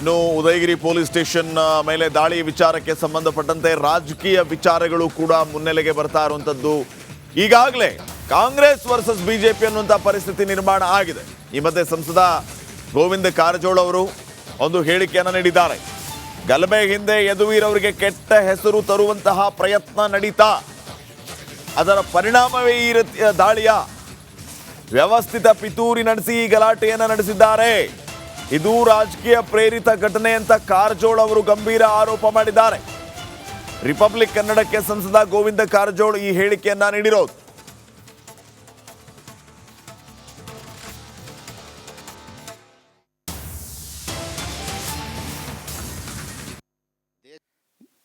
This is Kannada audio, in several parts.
ಇನ್ನು ಉದಯಗಿರಿ ಪೊಲೀಸ್ ಸ್ಟೇಷನ್ ಮೇಲೆ ದಾಳಿ ವಿಚಾರಕ್ಕೆ ಸಂಬಂಧಪಟ್ಟಂತೆ ರಾಜಕೀಯ ವಿಚಾರಗಳು ಕೂಡ ಮುನ್ನೆಲೆಗೆ ಬರ್ತಾ ಇರುವಂತದ್ದು. ಈಗಾಗಲೇ ಕಾಂಗ್ರೆಸ್ ವರ್ಸಸ್ ಬಿಜೆಪಿ ಅನ್ನುವಂಥ ಪರಿಸ್ಥಿತಿ ನಿರ್ಮಾಣ ಆಗಿದೆ. ಈ ಮಧ್ಯೆ ಸಂಸದ ಗೋವಿಂದ ಕಾರಜೋಳ ಅವರು ಒಂದು ಹೇಳಿಕೆಯನ್ನು ನೀಡಿದ್ದಾರೆ. ಗಲಭೆ ಹಿಂದೆ ಯದುವೀರ್ ಅವರಿಗೆ ಕೆಟ್ಟ ಹೆಸರು ತರುವಂತಹ ಪ್ರಯತ್ನ ನಡೀತಾ, ಅದರ ಪರಿಣಾಮವೇ ಈ ರೀತಿಯ ದಾಳಿಯ ವ್ಯವಸ್ಥಿತ ಪಿತೂರಿ ನಡೆಸಿ ಈ ಗಲಾಟೆಯನ್ನು ನಡೆಸಿದ್ದಾರೆ. ಇದು ರಾಜಕೀಯ ಪ್ರೇರಿತ ಘಟನೆ ಅಂತ ಕಾರಜೋಳ ಅವರು ಗಂಭೀರ ಆರೋಪ ಮಾಡಿದ್ದಾರೆ. ರಿಪಬ್ಲಿಕ್ ಕನ್ನಡಕ್ಕೆ ಸಂಸದ ಗೋವಿಂದ ಕಾರಜೋಳ ಈ ಹೇಳಿಕೆಯನ್ನ ನೀಡಿರೋದು.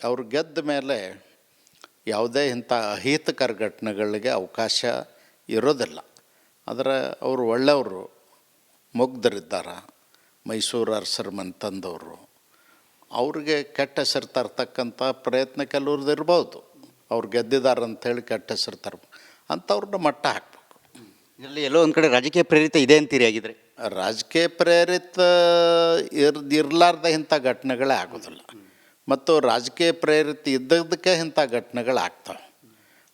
ಅವರು ಗೆದ್ದ ಮೇಲೆ ಯಾವುದೇ ಇಂಥ ಅಹಿತಕರ ಘಟನೆಗಳಿಗೆ ಅವಕಾಶ ಇರೋದಿಲ್ಲ. ಆದರೆ ಅವರು ಒಳ್ಳೆಯವರು, ಮುಗ್ಧರಿದ್ದಾರೆ. ಮೈಸೂರು ಅರಸರ ಮನೆ ತಂದವರು, ಅವ್ರಿಗೆ ಕೆಟ್ಟ ಹೆಸರು ತರ್ತಕ್ಕಂಥ ಪ್ರಯತ್ನ ಕೆಲವ್ರದ್ದು ಇರ್ಬೋದು. ಅವ್ರು ಗೆದ್ದಿದ್ದಾರೆ ಅಂಥೇಳಿ ಕೆಟ್ಟ ಹೆಸರು ತರ್ಬೇಕು, ಅಂಥವ್ರನ್ನ ಮಟ್ಟ ಹಾಕಬೇಕು. ಇದರಲ್ಲಿ ಎಲ್ಲೋ ಒಂದು ಕಡೆ ರಾಜಕೀಯ ಪ್ರೇರಿತ ಇದೆ ಅಂತೀರಿ ಆಗಿದ್ರೆ? ರಾಜಕೀಯ ಪ್ರೇರಿತ ಇರಲಾರ್ದ ಇಂಥ ಘಟನೆಗಳೇ ಆಗೋದಿಲ್ಲ. ಮತ್ತು ರಾಜಕೀಯ ಪ್ರೇರಿತ ಇದ್ದದಕ್ಕೆ ಇಂಥ ಘಟನೆಗಳಾಗ್ತವೆ.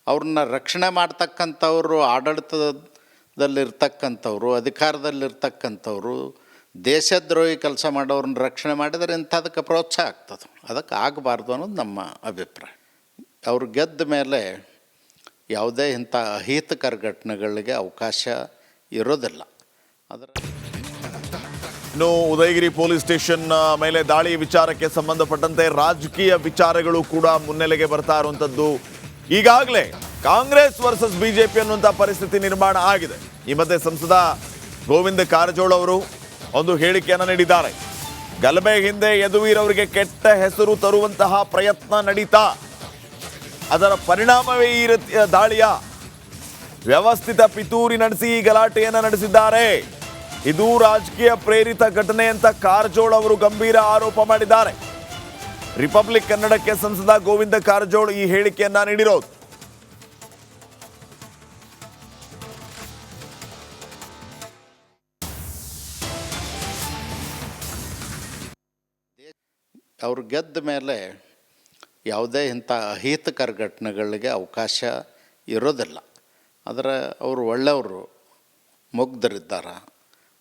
ಅವ್ರನ್ನ ರಕ್ಷಣೆ ಮಾಡ್ತಕ್ಕಂಥವ್ರು, ಆಡಳಿತದಲ್ಲಿರ್ತಕ್ಕಂಥವ್ರು, ಅಧಿಕಾರದಲ್ಲಿರ್ತಕ್ಕಂಥವ್ರು ದೇಶದ್ರೋಹಿ ಕೆಲಸ ಮಾಡೋರನ್ನ ರಕ್ಷಣೆ ಮಾಡಿದರೆ ಇಂಥದಕ್ಕೆ ಪ್ರೋತ್ಸಾಹ ಆಗ್ತದೆ. ಅದಕ್ಕೆ ಆಗಬಾರ್ದು ಅನ್ನೋದು ನಮ್ಮ ಅಭಿಪ್ರಾಯ. ಅವ್ರು ಗೆದ್ದ ಮೇಲೆ ಯಾವುದೇ ಇಂಥ ಅಹಿತಕರ ಘಟನೆಗಳಿಗೆ ಅವಕಾಶ ಇರೋದಿಲ್ಲ. ಅದರ ಇನ್ನು ಉದಯಗಿರಿ ಪೊಲೀಸ್ ಸ್ಟೇಷನ್ ಮೇಲೆ ದಾಳಿ ವಿಚಾರಕ್ಕೆ ಸಂಬಂಧಪಟ್ಟಂತೆ ರಾಜಕೀಯ ವಿಚಾರಗಳು ಕೂಡ ಮುನ್ನೆಲೆಗೆ ಬರ್ತಾ ಇರುವಂತದ್ದು. ಈಗಾಗಲೇ ಕಾಂಗ್ರೆಸ್ ವರ್ಸಸ್ ಬಿಜೆಪಿ ಅನ್ನುವಂಥ ಪರಿಸ್ಥಿತಿ ನಿರ್ಮಾಣ ಆಗಿದೆ. ಈ ಮಧ್ಯೆ ಸಂಸದ ಗೋವಿಂದ ಕಾರಜೋಳ ಅವರು ಒಂದು ಹೇಳಿಕೆಯನ್ನು ನೀಡಿದ್ದಾರೆ. ಗಲಭೆ ಹಿಂದೆ ಯದುವೀರ್ ಅವರಿಗೆ ಕೆಟ್ಟ ಹೆಸರು ತರುವಂತಹ ಪ್ರಯತ್ನ ನಡೀತಾ, ಅದರ ಪರಿಣಾಮವೇ ಈ ರೀತಿಯ ದಾಳಿಯ ವ್ಯವಸ್ಥಿತ ಪಿತೂರಿ ನಡೆಸಿ ಈ ಗಲಾಟೆಯನ್ನು ನಡೆಸಿದ್ದಾರೆ. ಇದು ರಾಜಕೀಯ ಪ್ರೇರಿತ ಘಟನೆ ಅಂತ ಕಾರಜೋಳ ಅವರು ಗಂಭೀರ ಆರೋಪ ಮಾಡಿದ್ದಾರೆ. ರಿಪಬ್ಲಿಕ್ ಕನ್ನಡಕ್ಕೆ ಸಂಸದ ಗೋವಿಂದ ಕಾರಜೋಳ ಈ ಹೇಳಿಕೆಯನ್ನ ನೀಡಿರೋದು. ಅವ್ರು ಗೆದ್ದ ಮೇಲೆ ಯಾವುದೇ ಇಂಥ ಅಹಿತಕರ ಘಟನೆಗಳಿಗೆ ಅವಕಾಶ ಇರೋದಿಲ್ಲ. ಆದರೆ ಅವರು ಒಳ್ಳೆಯವರು, ಮುಗ್ಧರಿದ್ದಾರೆ.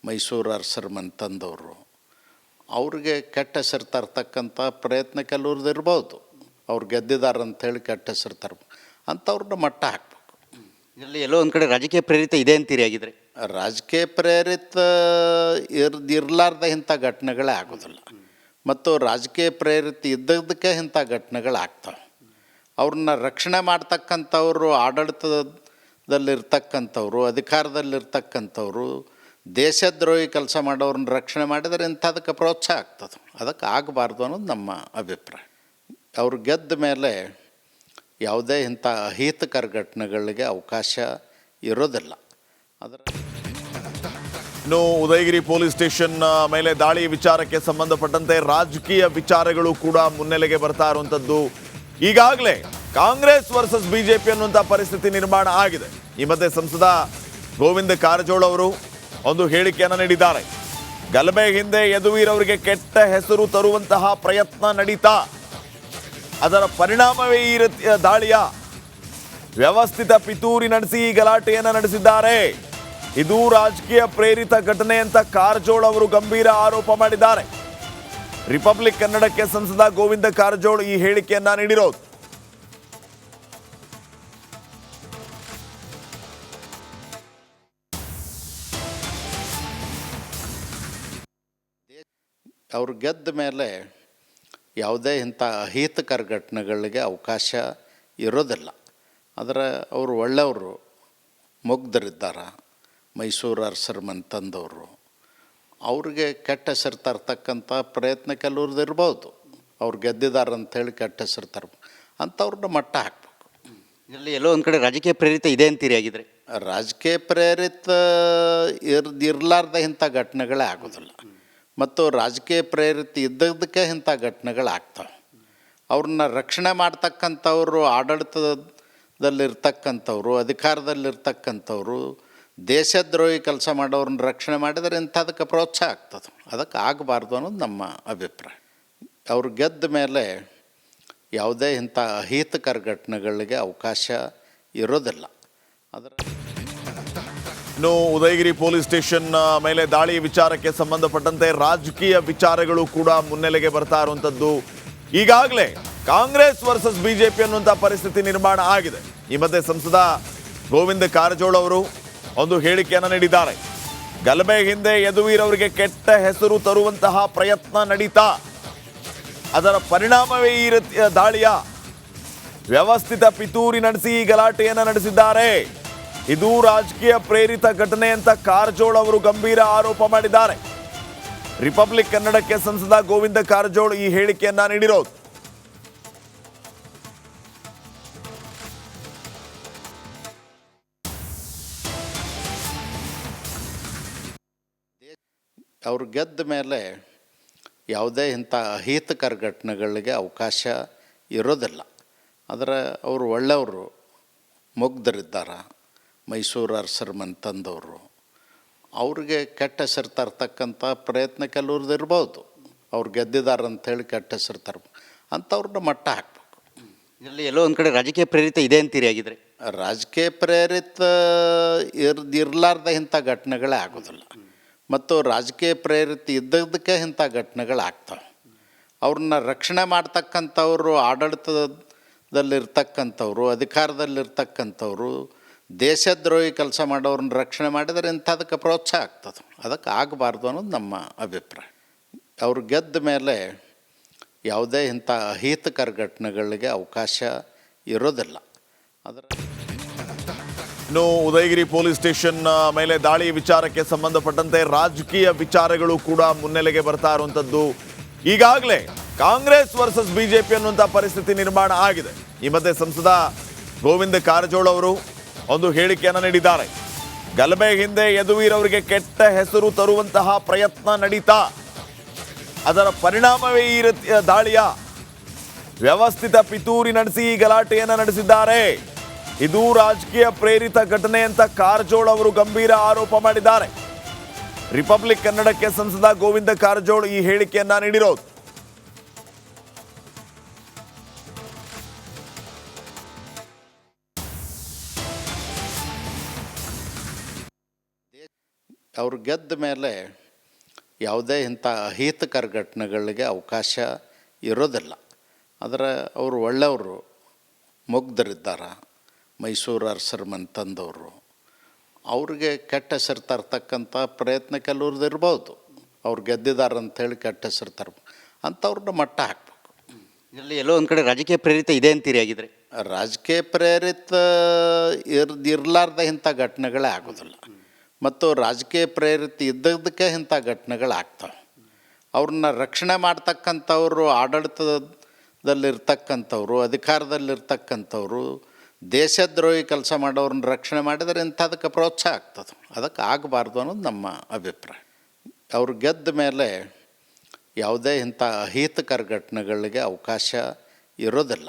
ಮೈಸೂರು ಅರಸರ ಮನೆ ತಂದವರು, ಅವ್ರಿಗೆ ಕೆಟ್ಟ ಹೆಸರು ತರ್ತಕ್ಕಂಥ ಪ್ರಯತ್ನ ಕೆಲವ್ರದ್ದು ಇರ್ಬೋದು. ಅವ್ರು ಗೆದ್ದಿದ್ದಾರೆ ಅಂಥೇಳಿ ಕೆಟ್ಟ ಹೆಸರು ತರ್ಬೇಕು, ಅಂಥವ್ರನ್ನ ಮಟ್ಟ ಹಾಕಬೇಕು. ಇದರಲ್ಲಿ ಎಲ್ಲೋ ಒಂದು ಕಡೆ ರಾಜಕೀಯ ಪ್ರೇರಿತ ಇದೆ ಅಂತೀರಿ ಆಗಿದ್ರೆ? ರಾಜಕೀಯ ಪ್ರೇರಿತ ಇರಲಾರ್ದ ಇಂಥ ಘಟನೆಗಳೇ ಆಗೋದಿಲ್ಲ. ಮತ್ತು ರಾಜಕೀಯ ಪ್ರೇರಿತ ಇದ್ದದಕ್ಕೆ ಇಂಥ ಘಟನೆಗಳಾಗ್ತವೆ. ಅವ್ರನ್ನ ರಕ್ಷಣೆ ಮಾಡ್ತಕ್ಕಂಥವ್ರು, ಆಡಳಿತದಲ್ಲಿರ್ತಕ್ಕಂಥವ್ರು, ಅಧಿಕಾರದಲ್ಲಿರ್ತಕ್ಕಂಥವ್ರು ದೇಶದ್ರೋಹಿ ಕೆಲಸ ಮಾಡೋರನ್ನ ರಕ್ಷಣೆ ಮಾಡಿದರೆ ಇಂಥದಕ್ಕೆ ಪ್ರೋತ್ಸಾಹ ಆಗ್ತದೆ. ಅದಕ್ಕೆ ಆಗಬಾರ್ದು ಅನ್ನೋದು ನಮ್ಮ ಅಭಿಪ್ರಾಯ. ಅವ್ರು ಗೆದ್ದ ಮೇಲೆ ಯಾವುದೇ ಇಂಥ ಅಹಿತಕರ ಘಟನೆಗಳಿಗೆ ಅವಕಾಶ ಇರೋದಿಲ್ಲ. ಅದರ ಇನ್ನು ಉದಯಗಿರಿ ಪೊಲೀಸ್ ಸ್ಟೇಷನ್ ಮೇಲೆ ದಾಳಿ ವಿಚಾರಕ್ಕೆ ಸಂಬಂಧಪಟ್ಟಂತೆ ರಾಜಕೀಯ ವಿಚಾರಗಳು ಕೂಡ ಮುನ್ನೆಲೆಗೆ ಬರ್ತಾ ಇರುವಂತದ್ದು. ಈಗಾಗಲೇ ಕಾಂಗ್ರೆಸ್ ವರ್ಸಸ್ ಬಿಜೆಪಿ ಅನ್ನುವಂಥ ಪರಿಸ್ಥಿತಿ ನಿರ್ಮಾಣ ಆಗಿದೆ. ಈ ಮಧ್ಯೆ ಸಂಸದ ಗೋವಿಂದ ಕಾರಜೋಳ ಅವರು ಒಂದು ಹೇಳಿಕೆಯನ್ನು ನೀಡಿದ್ದಾರೆ. ಗಲಭೆ ಹಿಂದೆ ಯದುವೀರ್ ಅವರಿಗೆ ಕೆಟ್ಟ ಹೆಸರು ತರುವಂತಹ ಪ್ರಯತ್ನ ನಡೀತಾ, ಅದರ ಪರಿಣಾಮವೇ ಈ ರೀತಿಯ ದಾಳಿಯ ವ್ಯವಸ್ಥಿತ ಪಿತೂರಿ ನಡೆಸಿ ಈ ಗಲಾಟೆಯನ್ನು ನಡೆಸಿದ್ದಾರೆ. ಇದು ರಾಜಕೀಯ ಪ್ರೇರಿತ ಘಟನೆ ಅಂತ ಕಾರಜೋಳ ಅವರು ಗಂಭೀರ ಆರೋಪ ಮಾಡಿದ್ದಾರೆ. ರಿಪಬ್ಲಿಕ್ ಕನ್ನಡಕ್ಕೆ ಸಂಸದ ಗೋವಿಂದ ಕಾರಜೋಳ ಈ ಹೇಳಿಕೆಯನ್ನ ನೀಡಿರೋದು. ಅವ್ರು ಗೆದ್ದ ಮೇಲೆ ಯಾವುದೇ ಇಂಥ ಅಹಿತಕರ ಘಟನೆಗಳಿಗೆ ಅವಕಾಶ ಇರೋದಿಲ್ಲ. ಆದರೆ ಅವರು ಒಳ್ಳೆಯವರು, ಮುಗ್ಧರಿದ್ದಾರೆ. ಮೈಸೂರು ಅರಸರ ಮನೆ ತಂದವರು, ಅವ್ರಿಗೆ ಕೆಟ್ಟ ಹೆಸರು ತರ್ತಕ್ಕಂಥ ಪ್ರಯತ್ನ ಕೆಲವ್ರದ್ದು ಇರ್ಬೋದು. ಅವ್ರು ಗೆದ್ದಿದ್ದಾರೆ ಅಂಥೇಳಿ ಕೆಟ್ಟ ಹೆಸರು ತರ್ಬೇಕು, ಅಂಥವ್ರನ್ನ ಮಟ್ಟ ಹಾಕಬೇಕು. ಇದರಲ್ಲಿ ಎಲ್ಲೋ ಒಂದು ಕಡೆ ರಾಜಕೀಯ ಪ್ರೇರಿತ ಇದೆ ಅಂತೀರಿ ಆಗಿದ್ರೆ? ರಾಜಕೀಯ ಪ್ರೇರಿತ ಇರಲಾರ್ದ ಇಂಥ ಘಟನೆಗಳೇ ಆಗೋದಿಲ್ಲ. ಮತ್ತು ರಾಜಕೀಯ ಪ್ರೇರಿತ ಇದ್ದದಕ್ಕೆ ಇಂಥ ಘಟನೆಗಳಾಗ್ತವೆ. ಅವ್ರನ್ನ ರಕ್ಷಣೆ ಮಾಡ್ತಕ್ಕಂಥವ್ರು, ಆಡಳಿತದಲ್ಲಿರ್ತಕ್ಕಂಥವ್ರು, ಅಧಿಕಾರದಲ್ಲಿರ್ತಕ್ಕಂಥವ್ರು ದೇಶದ್ರೋಹಿ ಕೆಲಸ ಮಾಡೋರನ್ನ ರಕ್ಷಣೆ ಮಾಡಿದರೆ ಇಂಥದಕ್ಕೆ ಪ್ರೋತ್ಸಾಹ ಆಗ್ತದೆ. ಅದಕ್ಕೆ ಆಗಬಾರ್ದು ಅನ್ನೋದು ನಮ್ಮ ಅಭಿಪ್ರಾಯ. ಅವ್ರು ಗೆದ್ದ ಮೇಲೆ ಯಾವುದೇ ಇಂಥ ಅಹಿತಕರ ಘಟನೆಗಳಿಗೆ ಅವಕಾಶ ಇರೋದಿಲ್ಲ. ಅದರ ಇನ್ನು ಉದಯಗಿರಿ ಪೊಲೀಸ್ ಸ್ಟೇಷನ್ ಮೇಲೆ ದಾಳಿ ವಿಚಾರಕ್ಕೆ ಸಂಬಂಧಪಟ್ಟಂತೆ ರಾಜಕೀಯ ವಿಚಾರಗಳು ಕೂಡ ಮುನ್ನೆಲೆಗೆ ಬರ್ತಾ ಇರುವಂತದ್ದು. ಈಗಾಗಲೇ ಕಾಂಗ್ರೆಸ್ ವರ್ಸಸ್ ಬಿಜೆಪಿ ಅನ್ನುವಂಥ ಪರಿಸ್ಥಿತಿ ನಿರ್ಮಾಣ ಆಗಿದೆ. ಈ ಮಧ್ಯೆ ಸಂಸದ ಗೋವಿಂದ ಕಾರಜೋಳ ಅವರು ಒಂದು ಹೇಳಿಕೆಯನ್ನು ನೀಡಿದ್ದಾರೆ. ಗಲಭೆ ಹಿಂದೆ ಯದುವೀರ್ ಅವರಿಗೆ ಕೆಟ್ಟ ಹೆಸರು ತರುವಂತಹ ಪ್ರಯತ್ನ ನಡೀತಾ, ಅದರ ಪರಿಣಾಮವೇ ಈ ರೀತಿಯ ದಾಳಿಯ ವ್ಯವಸ್ಥಿತ ಪಿತೂರಿ ನಡೆಸಿ ಈ ಗಲಾಟೆಯನ್ನು ನಡೆಸಿದ್ದಾರೆ. ಇದು ರಾಜಕೀಯ ಪ್ರೇರಿತ ಘಟನೆ ಅಂತ ಕಾರಜೋಳ ಅವರು ಗಂಭೀರ ಆರೋಪ ಮಾಡಿದ್ದಾರೆ. ರಿಪಬ್ಲಿಕ್ ಕನ್ನಡಕ್ಕೆ ಸಂಸದ ಗೋವಿಂದ ಕಾರಜೋಳ ಈ ಹೇಳಿಕೆಯನ್ನ ನೀಡಿರೋದು. ಅವ್ರು ಗೆದ್ದ ಮೇಲೆ ಯಾವುದೇ ಇಂಥ ಅಹಿತಕರ ಘಟನೆಗಳಿಗೆ ಅವಕಾಶ ಇರೋದಿಲ್ಲ. ಆದರೆ ಅವರು ಒಳ್ಳೆಯವರು, ಮುಗ್ಧರಿದ್ದಾರೆ, ಮೈಸೂರು ಅರಸರ ಮನೆ ತಂದವರು. ಅವ್ರಿಗೆ ಕೆಟ್ಟ ಹೆಸರು ತರ್ತಕ್ಕಂಥ ಪ್ರಯತ್ನ ಕೆಲವ್ರದ್ದು ಇರ್ಬೋದು. ಅವ್ರು ಗೆದ್ದಿದ್ದಾರೆ ಅಂಥೇಳಿ ಕೆಟ್ಟ ಹೆಸರು ತರ್ಬೇಕು, ಅಂಥವ್ರನ್ನ ಮಟ್ಟ ಹಾಕಬೇಕು. ಇದರಲ್ಲಿ ಎಲ್ಲೋ ಒಂದು ಕಡೆ ರಾಜಕೀಯ ಪ್ರೇರಿತ ಇದೆ ಅಂತೀರಿ ಆಗಿದ್ರೆ? ರಾಜಕೀಯ ಪ್ರೇರಿತ ಇರಲಾರ್ದ ಇಂಥ ಘಟನೆಗಳೇ ಆಗೋದಿಲ್ಲ. ಮತ್ತು ರಾಜಕೀಯ ಪ್ರೇರಿತ ಇದ್ದದಕ್ಕೆ ಇಂಥ ಘಟನೆಗಳಾಗ್ತವೆ. ಅವ್ರನ್ನ ರಕ್ಷಣೆ ಮಾಡ್ತಕ್ಕಂಥವ್ರು, ಆಡಳಿತದಲ್ಲಿರ್ತಕ್ಕಂಥವ್ರು, ಅಧಿಕಾರದಲ್ಲಿರ್ತಕ್ಕಂಥವ್ರು ದೇಶದ್ರೋಹಿ ಕೆಲಸ ಮಾಡೋರನ್ನ ರಕ್ಷಣೆ ಮಾಡಿದರೆ ಇಂಥದಕ್ಕೆ ಪ್ರೋತ್ಸಾಹ ಆಗ್ತದೆ. ಅದಕ್ಕೆ ಆಗಬಾರ್ದು ಅನ್ನೋದು ನಮ್ಮ ಅಭಿಪ್ರಾಯ. ಅವ್ರು ಗೆದ್ದ ಮೇಲೆ ಯಾವುದೇ ಇಂಥ ಅಹಿತಕರ ಘಟನೆಗಳಿಗೆ ಅವಕಾಶ ಇರೋದಿಲ್ಲ. ಅದರ ಇನ್ನು ಉದಯಗಿರಿ ಪೊಲೀಸ್ ಸ್ಟೇಷನ್ ಮೇಲೆ ದಾಳಿ ವಿಚಾರಕ್ಕೆ ಸಂಬಂಧಪಟ್ಟಂತೆ ರಾಜಕೀಯ ವಿಚಾರಗಳು ಕೂಡ ಮುನ್ನೆಲೆಗೆ ಬರ್ತಾ ಇರುವಂತದ್ದು. ಈಗಾಗಲೇ ಕಾಂಗ್ರೆಸ್ ವರ್ಸಸ್ ಬಿಜೆಪಿ ಅನ್ನುವಂಥ ಪರಿಸ್ಥಿತಿ ನಿರ್ಮಾಣ ಆಗಿದೆ. ಈ ಮಧ್ಯೆ ಸಂಸದ ಗೋವಿಂದ ಕಾರಜೋಳ ಅವರು ಒಂದು ಹೇಳಿಕೆಯನ್ನು ನೀಡಿದ್ದಾರೆ. ಗಲಭೆ ಹಿಂದೆ ಯದುವೀರ್ ಅವರಿಗೆ ಕೆಟ್ಟ ಹೆಸರು ತರುವಂತಹ ಪ್ರಯತ್ನ ನಡೀತಾ, ಅದರ ಪರಿಣಾಮವೇ ಈ ರೀತಿಯ ದಾಳಿಯ ವ್ಯವಸ್ಥಿತ ಪಿತೂರಿ ನಡೆಸಿ ಈ ಗಲಾಟೆಯನ್ನು ನಡೆಸಿದ್ದಾರೆ. ಇದು ರಾಜಕೀಯ ಪ್ರೇರಿತ ಘಟನೆ ಅಂತ ಕಾರಜೋಳ ಅವರು ಗಂಭೀರ ಆರೋಪ ಮಾಡಿದ್ದಾರೆ. ರಿಪಬ್ಲಿಕ್ ಕನ್ನಡಕ್ಕೆ ಸಂಸದ ಗೋವಿಂದ ಕಾರಜೋಳ ಈ ಹೇಳಿಕೆಯನ್ನ ನೀಡಿರೋದು. ಅವ್ರು ಗೆದ್ದ ಮೇಲೆ ಯಾವುದೇ ಇಂಥ ಅಹಿತಕರ ಘಟನೆಗಳಿಗೆ ಅವಕಾಶ ಇರೋದಿಲ್ಲ. ಆದರೆ ಅವರು ಒಳ್ಳೆಯವರು, ಮುಗ್ಧರಿದ್ದಾರೆ, ಮೈಸೂರು ಅರಸರ ಮನೆ ತಂದವರು. ಅವ್ರಿಗೆ ಕೆಟ್ಟ ಹೆಸರು ತರ್ತಕ್ಕಂಥ ಪ್ರಯತ್ನ ಕೆಲವ್ರದ್ದು ಇರ್ಬೋದು. ಅವ್ರು ಗೆದ್ದಿದ್ದಾರೆ ಅಂಥೇಳಿ ಕೆಟ್ಟ ಹೆಸರು ತರ್ಬೇಕು, ಅಂಥವ್ರನ್ನ ಮಟ್ಟ ಹಾಕಬೇಕು. ಇದರಲ್ಲಿ ಎಲ್ಲೋ ಒಂದು ಕಡೆ ರಾಜಕೀಯ ಪ್ರೇರಿತ ಇದೆ ಅಂತೀರಿ ಆಗಿದ್ರೆ? ರಾಜಕೀಯ ಪ್ರೇರಿತ ಇರಲಾರ್ದ ಇಂಥ ಘಟನೆಗಳೇ ಆಗೋದಿಲ್ಲ. ಮತ್ತು ರಾಜಕೀಯ ಪ್ರೇರಿತ ಇದ್ದದಕ್ಕೆ ಇಂಥ ಘಟನೆಗಳಾಗ್ತವೆ. ಅವ್ರನ್ನ ರಕ್ಷಣೆ ಮಾಡ್ತಕ್ಕಂಥವ್ರು, ಆಡಳಿತದಲ್ಲಿರ್ತಕ್ಕಂಥವ್ರು, ಅಧಿಕಾರದಲ್ಲಿರ್ತಕ್ಕಂಥವ್ರು ದೇಶದ್ರೋಹಿ ಕೆಲಸ ಮಾಡೋರನ್ನ ರಕ್ಷಣೆ ಮಾಡಿದರೆ ಇಂಥದಕ್ಕೆ ಪ್ರೋತ್ಸಾಹ ಆಗ್ತದೆ. ಅದಕ್ಕೆ ಆಗಬಾರ್ದು ಅನ್ನೋದು ನಮ್ಮ ಅಭಿಪ್ರಾಯ. ಅವ್ರು ಗೆದ್ದ ಮೇಲೆ ಯಾವುದೇ ಇಂಥ ಅಹಿತಕರ ಘಟನೆಗಳಿಗೆ ಅವಕಾಶ ಇರೋದಿಲ್ಲ.